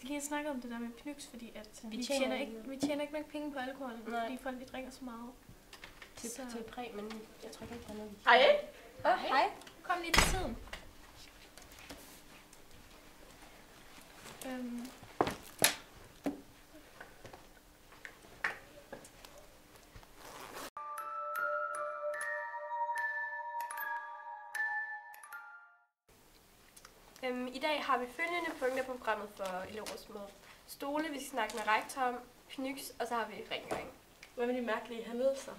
skal lige have snakket om det der med Pnyx, fordi at vi tjener ikke nok penge på alkohol, fordi folk de drikker så meget. Til præg, men jeg tror ikke, der er noget. Hej! Hej. Kom lige til tiden. I dag har vi følgende punkter på programmet for elevrådsmødet. Stole, vi skal snakke med rektor om, Pnyx, og så har vi rengøring. Hvad med de mærkelige hændelser?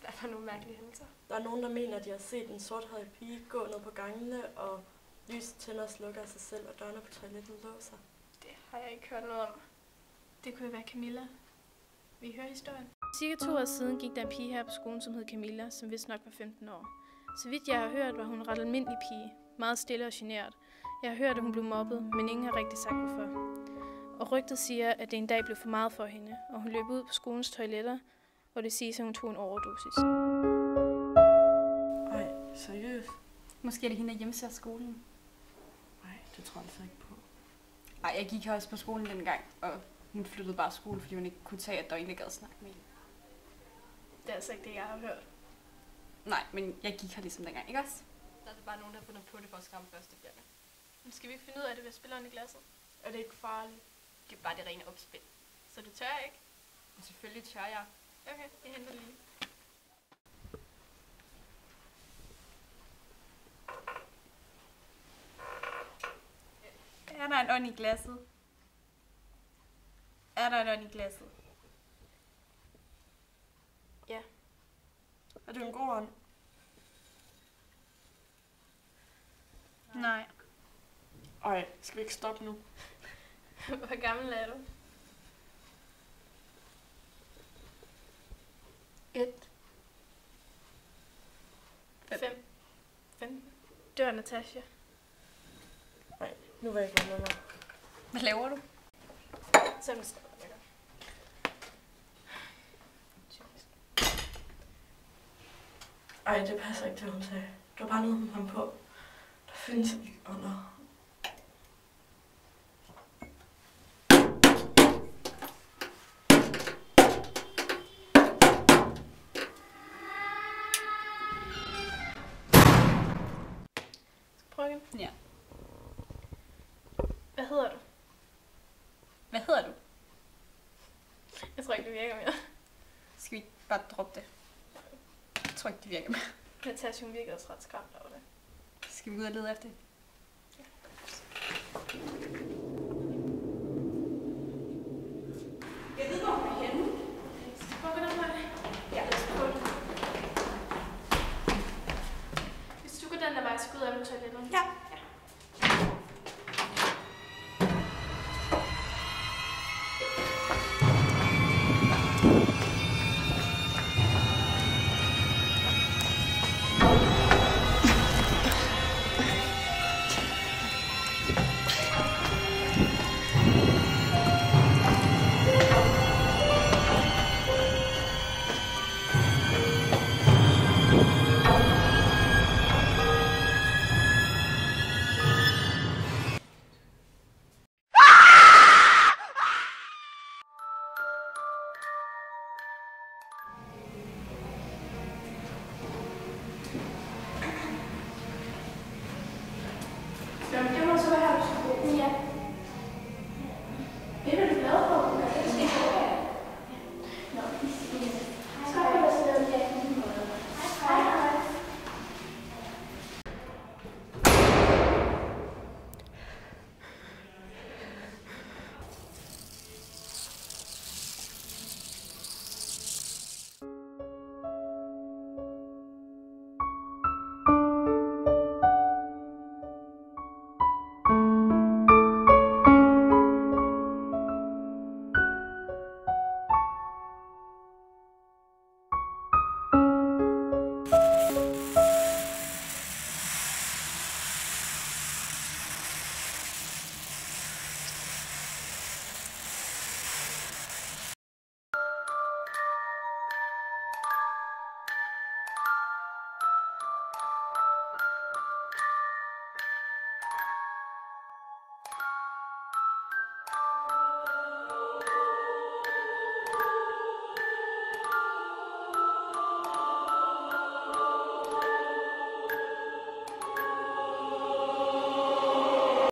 Der er nogle mærkelige hændelser. Der er nogen, der mener, at de har set en sorthåret pige gå ned på gangene, og lyset tænder og slukker af sig selv, og dørene på toilettet låser. Det har jeg ikke hørt noget om. Det kunne være Camilla. Vi hører historien. Cirka 2 år siden gik der en pige her på skolen, som hed Camilla, som vist nok var 15 år. Så vidt jeg har hørt, var hun en ret almindelig pige. Meget stille og genert. Jeg har hørt, at hun blev mobbet, men ingen har rigtig sagt hvorfor. Og rygtet siger, at det en dag blev for meget for hende, og hun løb ud på skolens toiletter, og det siges, at hun tog en overdosis. Ej, seriøst? Måske er det hende, der hjemser skolen. Nej, det tror jeg altså ikke på. Ej, jeg gik også på skolen dengang, og hun flyttede bare skole, fordi hun ikke kunne tage, at der ikke gad snakke med hende. Det er altså ikke det, jeg har hørt. Nej, men jeg gik her ligesom dengang, ikke også? Der er altså bare nogen, der har fundet på det for at skræmme førstebjørne. Men skal vi ikke finde ud af det ved spilleren i glasset? Er det ikke farligt? Det er bare det rene opspil. Så du tør ikke? Og selvfølgelig tør jeg. Okay, jeg henter lige. Er der en ånd i glasset? Er der en ånd i glasset? Ja. Er det en god ånd? Nej. Ej, skal vi ikke stoppe nu? Hvor gammel er du? 1. 5. 15. Dør Natasha. Nej, nu vil jeg ikke være med mig. Hvad laver du? Så er det stadig. Ej, det passer ikke til, hun sagde. Det var bare noget, hun kom på. Der findes ikke ånder. Prøv igen. Ja. Hvad hedder du? Hvad hedder du? Jeg tror ikke, det virker mere. Skal vi ikke bare droppe det? Jeg tror ikke, det virker mere. Natasha, hun virker også ret skræmt over det. Skal vi gå ud og lede efter det? Ja.